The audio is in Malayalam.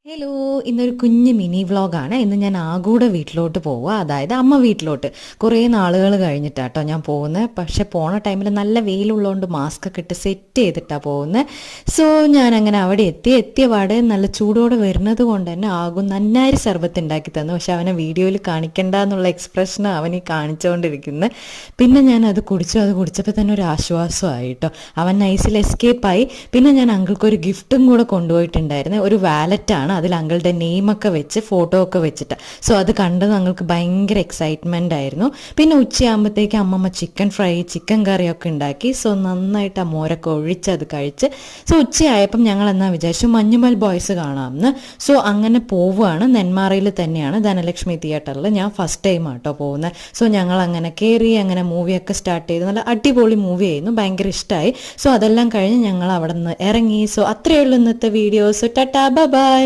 ഹലോ, ഇന്നൊരു കുഞ്ഞ് മിനി വ്ളോഗാണ്. ഇന്ന് ഞാൻ ആഗൂടെ വീട്ടിലോട്ട് പോവുക, അതായത് അമ്മ വീട്ടിലോട്ട്. കുറേ നാളുകൾ കഴിഞ്ഞിട്ടാട്ടോ ഞാൻ പോകുന്നത്. പക്ഷെ പോണ ടൈമിൽ നല്ല വെയിലുള്ളതുകൊണ്ട് മാസ്ക് ഒക്കെ ഇട്ട് സെറ്റ് ചെയ്തിട്ടാണ് പോകുന്നത്. സോ ഞാൻ അങ്ങനെ അവിടെ എത്തിയ പാടെ നല്ല ചൂടോടെ വരുന്നത് കൊണ്ട് തന്നെ ആകും നന്നായി സർബത്ത് ഉണ്ടാക്കി തന്നു. പക്ഷെ അവനെ വീഡിയോയിൽ കാണിക്കണ്ട എന്നുള്ള എക്സ്പ്രഷൻ അവനീ കാണിച്ചുകൊണ്ടിരിക്കുന്നത്. പിന്നെ ഞാൻ അത് കുടിച്ചപ്പോൾ തന്നെ ഒരു ആശ്വാസമായി കേട്ടോ. അവൻ നൈസിൽ എസ്കേപ്പായി. പിന്നെ ഞാൻ അങ്കിൾക്ക് ഒരു ഗിഫ്റ്റും കൂടെ കൊണ്ടുപോയിട്ടുണ്ടായിരുന്നു. ഒരു വാലറ്റാണ്, അതിൽ അങ്കിളുടെ നെയിമൊക്കെ വെച്ച് ഫോട്ടോ ഒക്കെ വെച്ചിട്ട്. സോ അത് കണ്ടത് ഞങ്ങൾക്ക് ഭയങ്കര എക്സൈറ്റ്മെൻ്റ് ആയിരുന്നു. പിന്നെ ഉച്ചയാകുമ്പോഴത്തേക്ക് അമ്മമ്മ ചിക്കൻ ഫ്രൈ, ചിക്കൻ കറിയൊക്കെ ഉണ്ടാക്കി. സോ നന്നായിട്ട് ആ മോരൊക്കെ ഒഴിച്ച് അത് കഴിച്ച്. സോ ഉച്ചയായപ്പം ഞങ്ങൾ എന്നാ വിചാരിച്ചു മഞ്ഞുമൽ ബോയ്സ് കാണാമെന്ന്. സോ അങ്ങനെ പോവുകയാണ്. നെന്മാറയിൽ തന്നെയാണ്, ധനലക്ഷ്മി തിയേറ്ററിൽ. ഞാൻ ഫസ്റ്റ് ടൈം ആട്ടോ പോകുന്നത്. സോ ഞങ്ങൾ അങ്ങനെ കയറി, അങ്ങനെ മൂവിയൊക്കെ സ്റ്റാർട്ട് ചെയ്തു. നല്ല അടിപൊളി മൂവി ആയിരുന്നു, ഭയങ്കര ഇഷ്ടമായി. സോ അതെല്ലാം കഴിഞ്ഞ് ഞങ്ങൾ അവിടെ നിന്ന് ഇറങ്ങി. സോ അത്രയേ ഉള്ളൂ ഇന്നത്തെ വീഡിയോസ്. Tata, bye bye.